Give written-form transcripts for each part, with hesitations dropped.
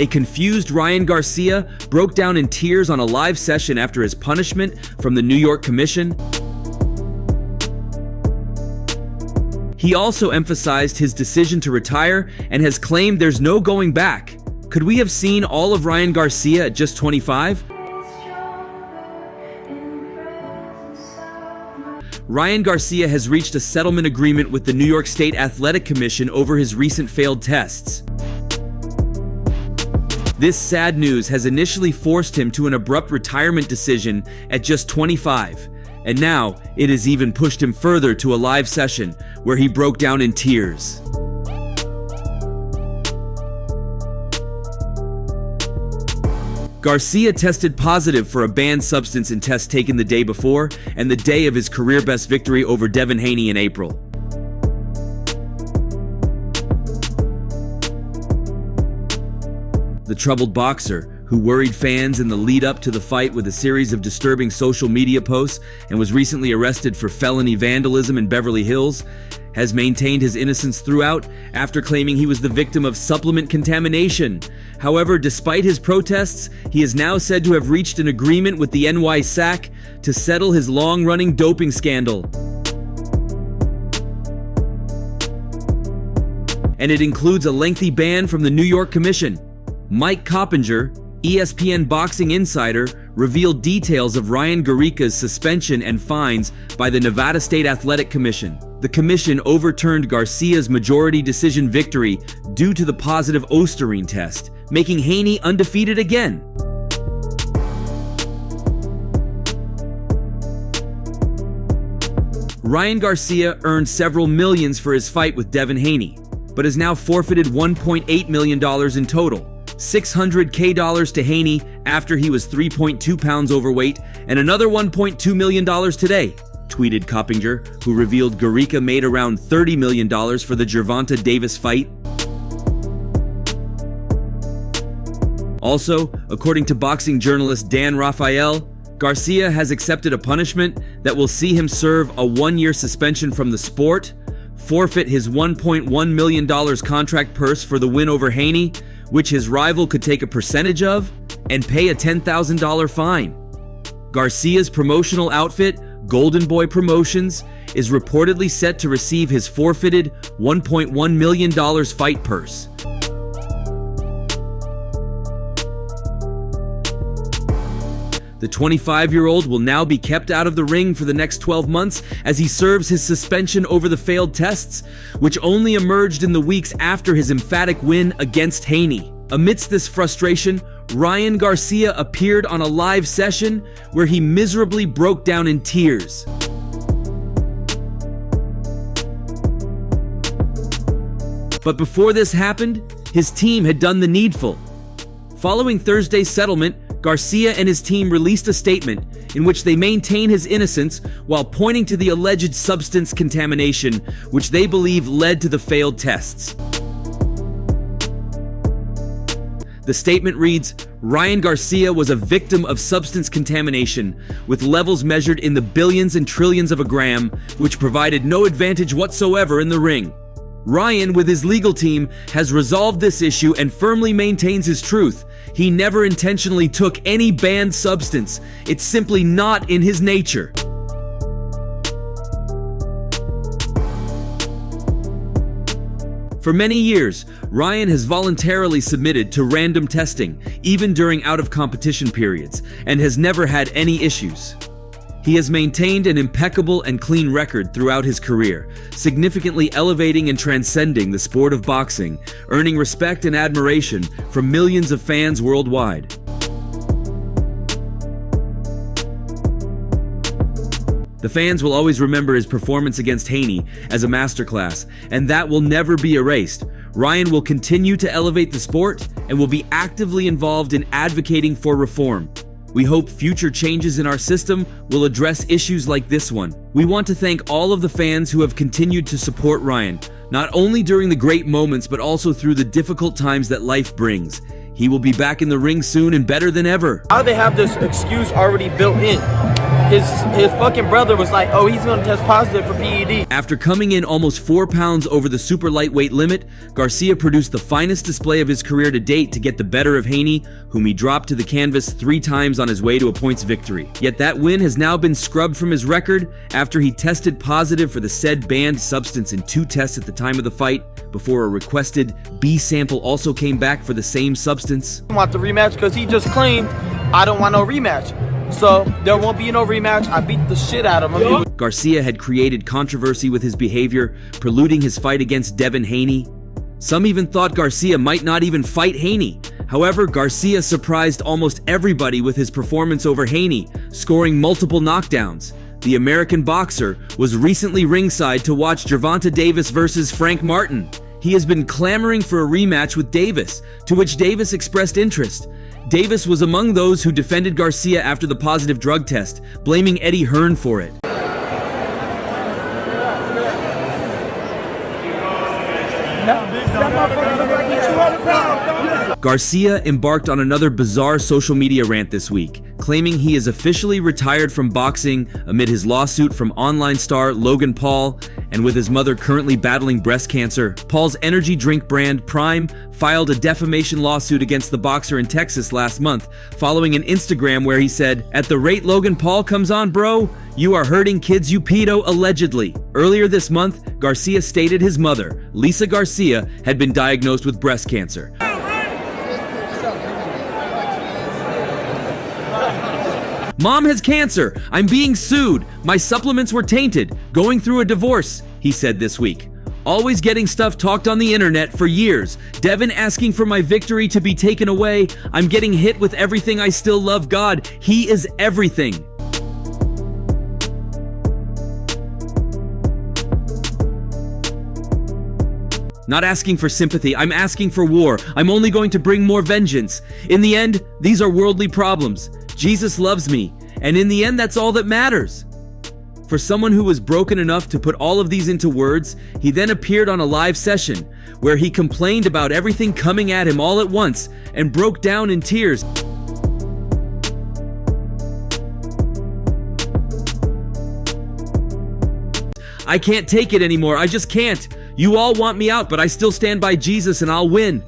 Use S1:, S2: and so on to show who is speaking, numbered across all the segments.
S1: A confused Ryan Garcia broke down in tears on a live session after his punishment from the New York Commission. He also emphasized his decision to retire and has claimed there's no going back. Could we have seen all of Ryan Garcia at just 25? Ryan Garcia has reached a settlement agreement with the New York State Athletic Commission over his recent failed tests. This sad news has initially forced him to an abrupt retirement decision at just 25, and now it has even pushed him further to a live session where he broke down in tears. Garcia tested positive for a banned substance in tests taken the day before and the day of his career-best victory over Devin Haney in April. The troubled boxer, who worried fans in the lead-up to the fight with a series of disturbing social media posts and was recently arrested for felony vandalism in Beverly Hills, has maintained his innocence throughout after claiming he was the victim of supplement contamination. However, despite his protests, he is now said to have reached an agreement with the NYSAC to settle his long-running doping scandal. And it includes a lengthy ban from the New York Commission. Mike Coppinger, ESPN boxing insider, revealed details of Ryan Garcia's suspension and fines by the Nevada State Athletic Commission. The commission overturned Garcia's majority decision victory due to the positive Osterine test, making Haney undefeated again. Ryan Garcia earned several millions for his fight with Devin Haney, but has now forfeited $1.8 million in total. $600K to Haney after he was 3.2 pounds overweight, and another $1.2 million today, tweeted Coppinger, who revealed Garcia made around $30 million for the Gervonta Davis fight. Also, according to boxing journalist Dan Rafael, Garcia has accepted a punishment that will see him serve a 1-year suspension from the sport, forfeit his $1.1 million contract purse for the win over Haney, which his rival could take a percentage of, and pay a $10,000 fine. Garcia's promotional outfit, Golden Boy Promotions, is reportedly set to receive his forfeited $1.1 million fight purse. The 25-year-old will now be kept out of the ring for the next 12 months as he serves his suspension over the failed tests, which only emerged in the weeks after his emphatic win against Haney. Amidst this frustration, Ryan Garcia appeared on a live session where he miserably broke down in tears. But before this happened, his team had done the needful. Following Thursday's settlement, Garcia and his team released a statement in which they maintain his innocence while pointing to the alleged substance contamination, which they believe led to the failed tests. The statement reads, "Ryan Garcia was a victim of substance contamination, with levels measured in the billions and trillions of a gram, which provided no advantage whatsoever in the ring. Ryan, with his legal team, has resolved this issue and firmly maintains his truth. He never intentionally took any banned substance. It's simply not in his nature." For many years, Ryan has voluntarily submitted to random testing, even during out-of-competition periods, and has never had any issues. He has maintained an impeccable and clean record throughout his career, significantly elevating and transcending the sport of boxing, earning respect and admiration from millions of fans worldwide. The fans will always remember his performance against Haney as a masterclass, and that will never be erased. Ryan will continue to elevate the sport and will be actively involved in advocating for reform. We hope future changes in our system will address issues like this one. We want to thank all of the fans who have continued to support Ryan, not only during the great moments but also through the difficult times that life brings. He will be back in the ring soon and better than ever.
S2: How do they have this excuse already built in? his fucking brother was like, oh, he's gonna test positive for PED.
S1: After coming in almost 4 pounds over the super lightweight limit, Garcia produced the finest display of his career to date to get the better of Haney, whom he dropped to the canvas 3 times on his way to a points victory. Yet that win has now been scrubbed from his record after he tested positive for the said banned substance in 2 tests at the time of the fight, before a requested B sample also came back for the same substance.
S2: I want the rematch because he just claimed, I don't want no rematch. So there won't be no rematch. I beat the shit out of him.
S1: Garcia had created controversy with his behavior, preluding his fight against Devin Haney. Some even thought Garcia might not even fight Haney. However, Garcia surprised almost everybody with his performance over Haney, scoring multiple knockdowns. The American boxer was recently ringside to watch Gervonta Davis versus Frank Martin. He has been clamoring for a rematch with Davis, to which Davis expressed interest. Davis was among those who defended Garcia after the positive drug test, blaming Eddie Hearn for it. Garcia embarked on another bizarre social media rant this week, claiming he is officially retired from boxing amid his lawsuit from online star Logan Paul, and with his mother currently battling breast cancer. Paul's energy drink brand Prime filed a defamation lawsuit against the boxer in Texas last month, following an Instagram where he said, "At the rate Logan Paul comes on, bro, you are hurting kids, you pedo, allegedly." Earlier this month, Garcia stated his mother, Lisa Garcia, had been diagnosed with breast cancer. "Mom has cancer. I'm being sued. My supplements were tainted. Going through a divorce," he said this week. "Always getting stuff talked on the internet for years. Devin asking for my victory to be taken away. I'm getting hit with everything. I still love God. He is everything." "Not asking for sympathy, I'm asking for war. I'm only going to bring more vengeance. In the end, these are worldly problems. Jesus loves me, and in the end, that's all that matters." For someone who was broken enough to put all of these into words, he then appeared on a live session where he complained about everything coming at him all at once and broke down in tears. "I can't take it anymore. I just can't. You all want me out, but I still stand by Jesus and I'll win."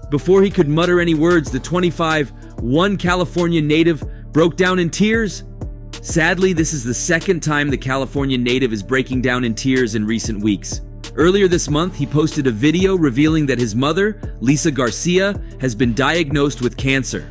S1: Before he could mutter any words, the 25-1 California native broke down in tears. Sadly, this is the second time the California native is breaking down in tears in recent weeks. Earlier this month, he posted a video revealing that his mother, Lisa Garcia, has been diagnosed with cancer.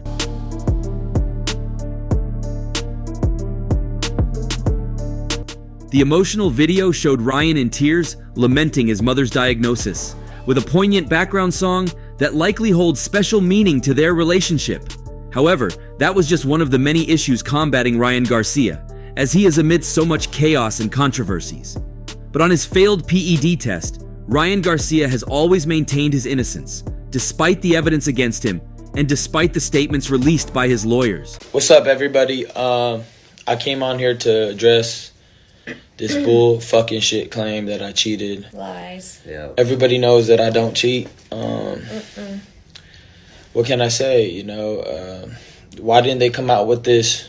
S1: The emotional video showed Ryan in tears, lamenting his mother's diagnosis, with a poignant background song that likely holds special meaning to their relationship. However, that was just one of the many issues combating Ryan Garcia, as he is amidst so much chaos and controversies. But on his failed PED test, Ryan Garcia has always maintained his innocence, despite the evidence against him, and despite the statements released by his lawyers.
S3: What's up, everybody? I came on here to address this bull fucking shit claim that I cheated.
S4: Lies.
S3: Yeah. Everybody knows that I don't cheat. What can I say? Why didn't they come out with this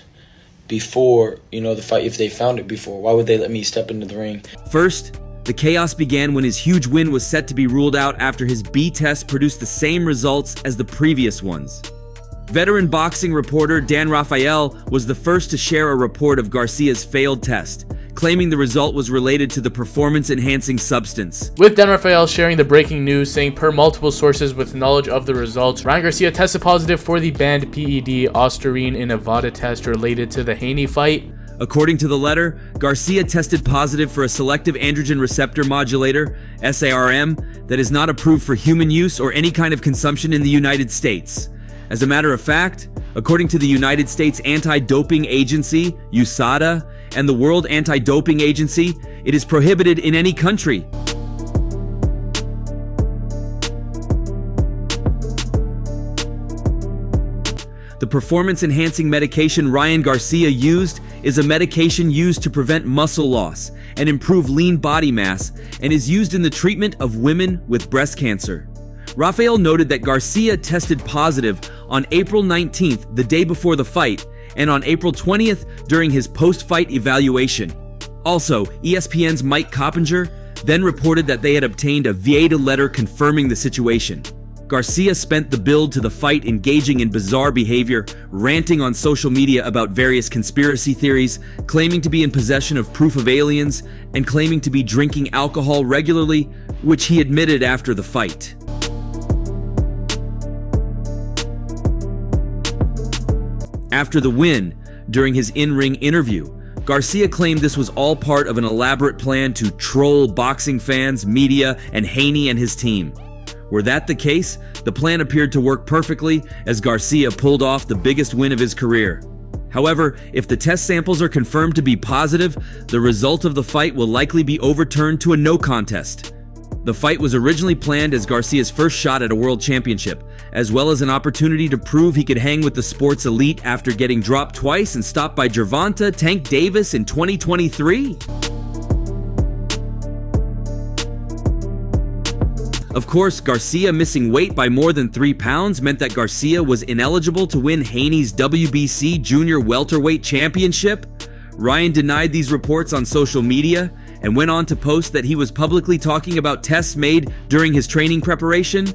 S3: before, the fight? If they found it before, why would they let me step into the ring?
S1: First, the chaos began when his huge win was set to be ruled out after his B test produced the same results as the previous ones. Veteran boxing reporter Dan Raphael was the first to share a report of Garcia's failed test, claiming the result was related to the performance-enhancing substance.
S5: With Dan Raphael sharing the breaking news, saying per multiple sources with knowledge of the results, Ryan Garcia tested positive for the banned PED Ostarine in Nevada test related to the Haney fight.
S1: According to the letter, Garcia tested positive for a selective androgen receptor modulator, SARM, that is not approved for human use or any kind of consumption in the United States. As a matter of fact, according to the United States Anti-Doping Agency, USADA, and the World Anti-Doping Agency, it is prohibited in any country. The performance-enhancing medication Ryan Garcia used is a medication used to prevent muscle loss and improve lean body mass, and is used in the treatment of women with breast cancer. Raphael noted that Garcia tested positive on April 19th, the day before the fight, and on April 20th during his post-fight evaluation. Also, ESPN's Mike Coppinger then reported that they had obtained a Vieta letter confirming the situation. Garcia spent the build to the fight engaging in bizarre behavior, ranting on social media about various conspiracy theories, claiming to be in possession of proof of aliens, and claiming to be drinking alcohol regularly, which he admitted after the fight. After the win, during his in-ring interview, Garcia claimed this was all part of an elaborate plan to troll boxing fans, media, and Haney and his team. Were that the case, the plan appeared to work perfectly as Garcia pulled off the biggest win of his career. However, if the test samples are confirmed to be positive, the result of the fight will likely be overturned to a no contest. The fight was originally planned as Garcia's first shot at a world championship, as well as an opportunity to prove he could hang with the sport's elite after getting dropped twice and stopped by Gervonta Tank Davis in 2023. Of course, Garcia missing weight by more than 3 pounds meant that Garcia was ineligible to win Haney's WBC Junior Welterweight Championship. Ryan denied these reports on social media and went on to post that he was publicly talking about tests made during his training preparation.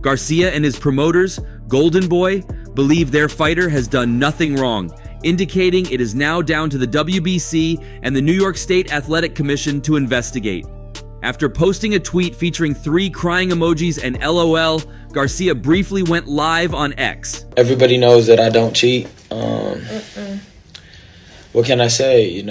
S1: Garcia and his promoters, Golden Boy, believe their fighter has done nothing wrong, indicating it is now down to the WBC and the New York State Athletic Commission to investigate. After posting a tweet featuring 3 crying emojis and LOL, Garcia briefly went live on X.
S3: Everybody knows that I don't cheat. What can I say?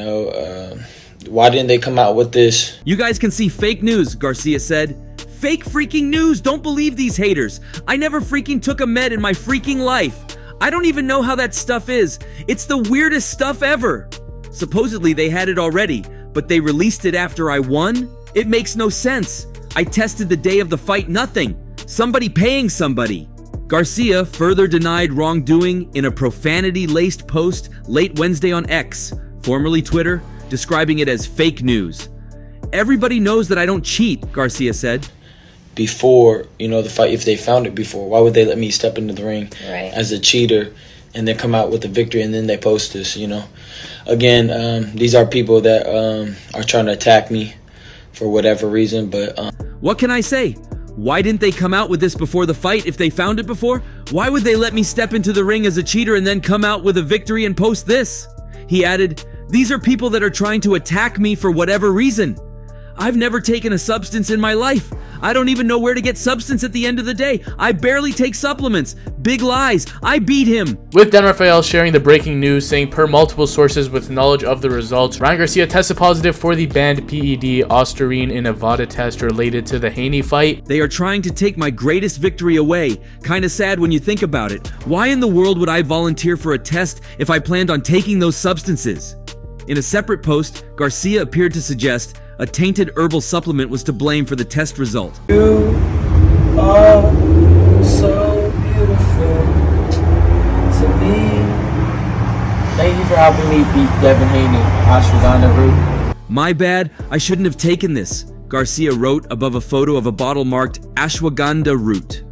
S3: Why didn't they come out with this?
S1: You guys can see fake news, Garcia said. Fake freaking news! Don't believe these haters. I never freaking took a med in my freaking life. I don't even know how that stuff is. It's the weirdest stuff ever. Supposedly they had it already, but they released it after I won? It makes no sense. I tested the day of the fight, nothing. Somebody paying somebody. Garcia further denied wrongdoing in a profanity-laced post late Wednesday on X, formerly Twitter, describing it as fake news. Everybody knows that I don't cheat, Garcia said.
S3: Before, the fight, if they found it before, why would they let me step into the ring as a cheater and then come out with a victory and then they post this, Again, these are people that are trying to attack me for whatever reason, but...
S1: What can I say? Why didn't they come out with this before the fight if they found it before? Why would they let me step into the ring as a cheater and then come out with a victory and post this? He added, these are people that are trying to attack me for whatever reason. I've never taken a substance in my life. I don't even know where to get substance at the end of the day. I barely take supplements. Big lies. I beat him.
S5: With Dan Rafael sharing the breaking news, saying per multiple sources with knowledge of the results, Ryan Garcia tested positive for the banned PED Ostarine in Nevada test related to the Haney fight.
S1: They are trying to take my greatest victory away. Kinda sad when you think about it. Why in the world would I volunteer for a test if I planned on taking those substances? In a separate post, Garcia appeared to suggest a tainted herbal supplement was to blame for the test result.
S2: You are so beautiful to me. Thank you for helping me beat Devin Haney, ashwagandha root.
S1: My bad, I shouldn't have taken this, Garcia wrote above a photo of a bottle marked ashwagandha root.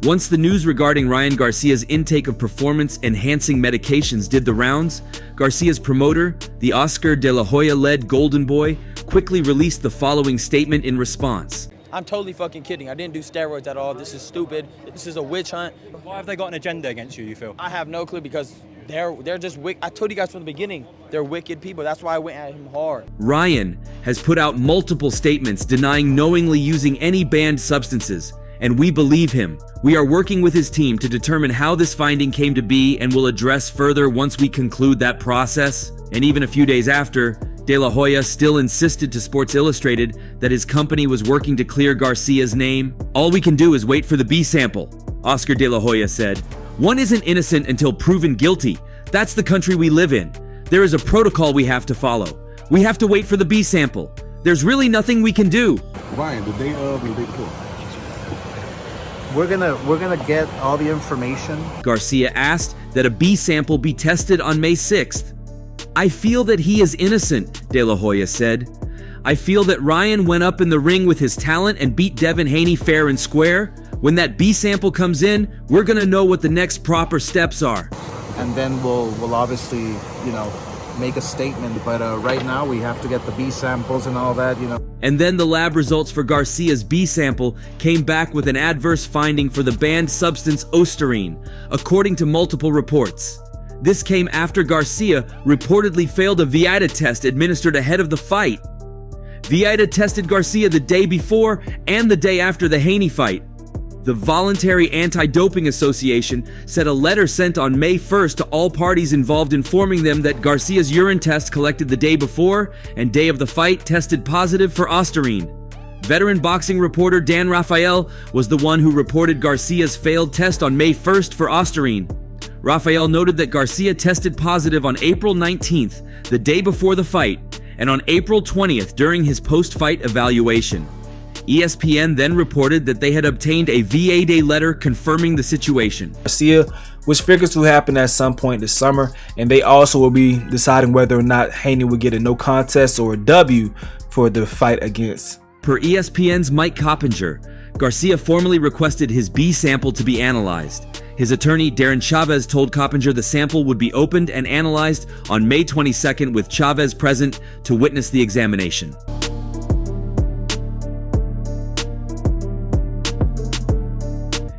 S1: Once the news regarding Ryan Garcia's intake of performance-enhancing medications did the rounds, Garcia's promoter, the Oscar De La Hoya-led Golden Boy, quickly released the following statement in response.
S2: I'm totally fucking kidding. I didn't do steroids at all. This is stupid. This is a witch hunt.
S4: Why have they got an agenda against you, you feel?
S2: I have no clue because they're just wicked. I told you guys from the beginning, they're wicked people. That's why I went at him hard.
S1: Ryan has put out multiple statements denying knowingly using any banned substances, and we believe him. We are working with his team to determine how this finding came to be and will address further once we conclude that process. And even a few days after, De La Hoya still insisted to Sports Illustrated that his company was working to clear Garcia's name. All we can do is wait for the B sample, Oscar De La Hoya said. One isn't innocent until proven guilty. That's the country we live in. There is a protocol we have to follow. We have to wait for the B sample. There's really nothing we can do.
S6: Ryan, the day of and the day before.
S7: We're gonna get all the information.
S1: Garcia asked that a B sample be tested on May 6th. I feel that he is innocent, De La Hoya said. I feel that Ryan went up in the ring with his talent and beat Devin Haney fair and square. When that B sample comes in, we're gonna know what the next proper steps are.
S7: and then we'll obviously, make a statement. But right now we have to get the B samples and all that,
S1: And then the lab results for Garcia's B sample came back with an adverse finding for the banned substance Ostarine, according to multiple reports. This came after Garcia reportedly failed a Viita test administered ahead of the fight. Viita tested Garcia the day before and the day after the Haney fight. The Voluntary Anti-Doping Association said a letter sent on May 1st to all parties involved informing them that Garcia's urine test collected the day before and day of the fight tested positive for Ostarine. Veteran boxing reporter Dan Rafael was the one who reported Garcia's failed test on May 1st for Ostarine. Rafael noted that Garcia tested positive on April 19th, the day before the fight, and on April 20th during his post-fight evaluation. ESPN then reported that they had obtained a VA Day letter confirming the situation.
S8: Garcia, which figures to happen at some point this summer, and they also will be deciding whether or not Haney will get a no contest or a W for the fight against.
S1: Per ESPN's Mike Coppinger, Garcia formally requested his B sample to be analyzed. His attorney, Darren Chavez, told Coppinger the sample would be opened and analyzed on May 22nd with Chavez present to witness the examination.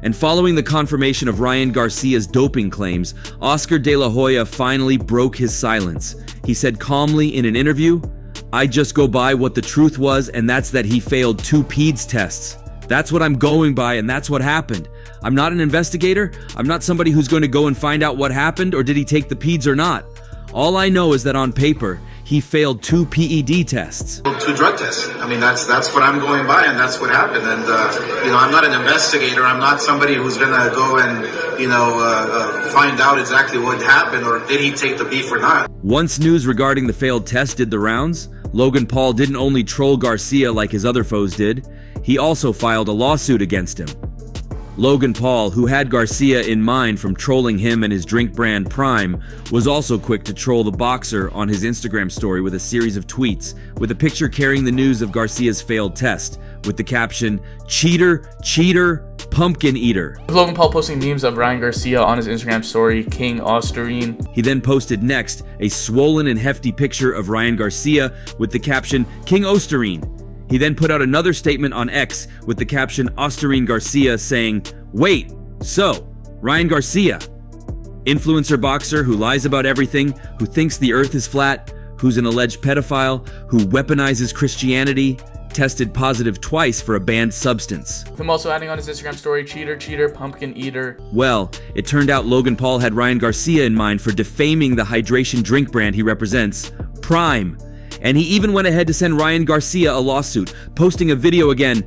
S1: And following the confirmation of Ryan Garcia's doping claims, Oscar De La Hoya finally broke his silence. He said calmly in an interview, "I just go by what the truth was, and that's that he failed 2 PEDS tests. That's what I'm going by, and that's what happened. I'm not an investigator. I'm not somebody who's going to go and find out what happened or did he take the PEDS or not. All I know is that on paper, he failed 2 PED tests."
S9: 2 drug tests. I mean, that's what I'm going by, and that's what happened. And I'm not an investigator. I'm not somebody who's gonna go and find out exactly what happened or did he take the beef or not.
S1: Once news regarding the failed test did the rounds, Logan Paul didn't only troll Garcia like his other foes did, he also filed a lawsuit against him. Logan Paul, who had Garcia in mind from trolling him and his drink brand Prime, was also quick to troll the boxer on his Instagram story with a series of tweets, with a picture carrying the news of Garcia's failed test, with the caption, "Cheater, cheater, pumpkin eater."
S5: Logan Paul posting memes of Ryan Garcia on his Instagram story, King Ostarine.
S1: He then posted next a swollen and hefty picture of Ryan Garcia with the caption, "King Ostarine." He then put out another statement on X with the caption Ostarine Garcia saying, "Wait, so, Ryan Garcia, influencer boxer who lies about everything, who thinks the earth is flat, who's an alleged pedophile, who weaponizes Christianity, tested positive twice for a banned substance."
S5: Him also adding on his Instagram story, "Cheater, cheater, pumpkin eater."
S1: Well, it turned out Logan Paul had Ryan Garcia in mind for defaming the hydration drink brand he represents, Prime. And he even went ahead to send Ryan Garcia a lawsuit, posting a video again.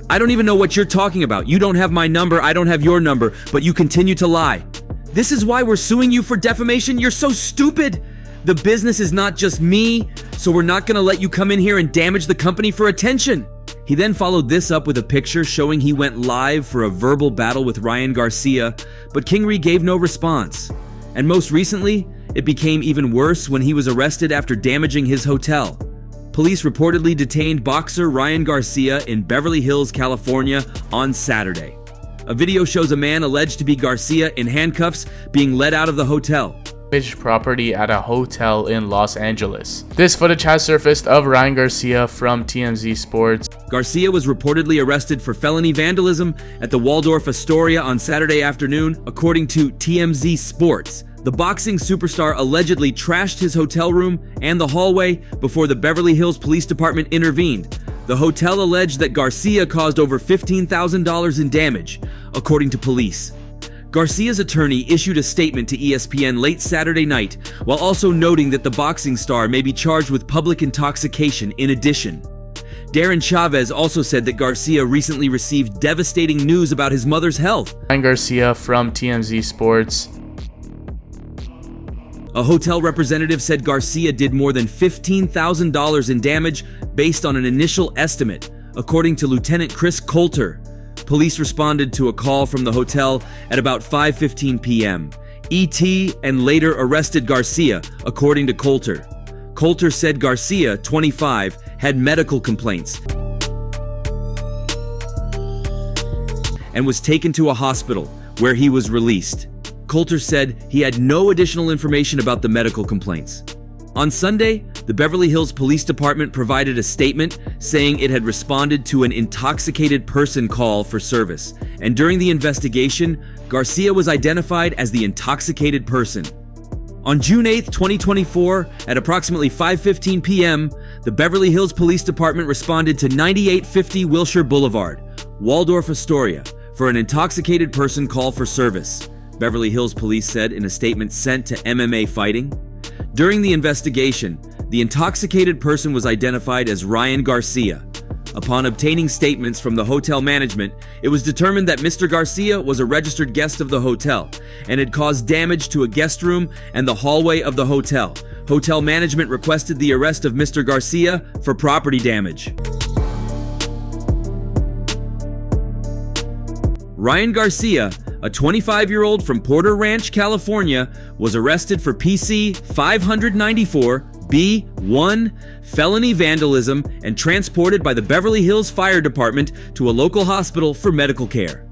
S1: "I don't even know what you're talking about. You don't have my number, I don't have your number, but you continue to lie. This is why we're suing you for defamation? You're so stupid. The business is not just me, so we're not gonna let you come in here and damage the company for attention." He then followed this up with a picture showing he went live for a verbal battle with Ryan Garcia, but Kingery gave no response. And most recently, it became even worse when he was arrested after damaging his hotel. Police reportedly detained boxer Ryan Garcia in Beverly Hills, California on Saturday. A video shows a man alleged to be Garcia in handcuffs being led out of the hotel.
S5: Property at a hotel in Los Angeles. This footage has surfaced of Ryan Garcia from TMZ Sports.
S1: Garcia was reportedly arrested for felony vandalism at the Waldorf Astoria on Saturday afternoon, according to TMZ Sports. The boxing superstar allegedly trashed his hotel room and the hallway before the Beverly Hills Police Department intervened. The hotel alleged that Garcia caused over $15,000 in damage, according to police. Garcia's attorney issued a statement to ESPN late Saturday night, while also noting that the boxing star may be charged with public intoxication in addition. Darren Chavez also said that Garcia recently received devastating news about his mother's health.
S5: Ryan Garcia from TMZ Sports.
S1: A hotel representative said Garcia did more than $15,000 in damage based on an initial estimate, according to Lieutenant Chris Coulter. Police responded to a call from the hotel at about 5:15 p.m. ET and later arrested Garcia, according to Coulter. Coulter said Garcia, 25, had medical complaints and was taken to a hospital where he was released. Coulter said he had no additional information about the medical complaints. On Sunday, the Beverly Hills Police Department provided a statement saying it had responded to an intoxicated person call for service, and during the investigation, Garcia was identified as the intoxicated person. On June 8, 2024, at approximately 5:15 p.m., the Beverly Hills Police Department responded to 9850 Wilshire Boulevard, Waldorf, Astoria, for an intoxicated person call for service, Beverly Hills Police said in a statement sent to MMA Fighting. During the investigation, the intoxicated person was identified as Ryan Garcia. Upon obtaining statements from the hotel management, it was determined that Mr. Garcia was a registered guest of the hotel and had caused damage to a guest room and the hallway of the hotel. Hotel management requested the arrest of Mr. Garcia for property damage. Ryan Garcia, a 25-year-old from Porter Ranch, California, was arrested for PC 594B1 felony vandalism and transported by the Beverly Hills Fire Department to a local hospital for medical care.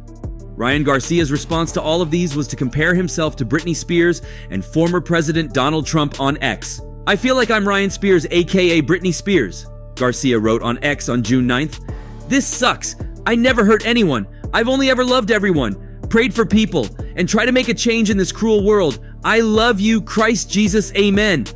S1: Ryan Garcia's response to all of these was to compare himself to Britney Spears and former President Donald Trump on X. "I feel like I'm Ryan Spears, aka Britney Spears," Garcia wrote on X on June 9th. "This sucks. I never hurt anyone. I've only ever loved everyone, prayed for people, and tried to make a change in this cruel world. I love you, Christ Jesus, amen."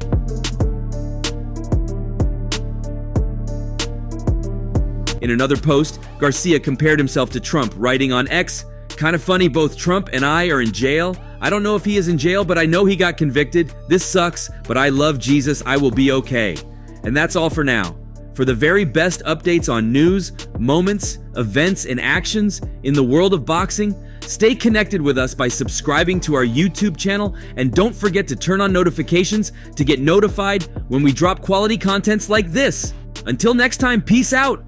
S1: In another post, Garcia compared himself to Trump, writing on X, "Kind of funny, both Trump and I are in jail. I don't know if he is in jail, but I know he got convicted. This sucks, but I love Jesus. I will be okay." And that's all for now. For the very best updates on news, moments, events, and actions in the world of boxing, stay connected with us by subscribing to our YouTube channel, and don't forget to turn on notifications to get notified when we drop quality contents like this. Until next time, peace out.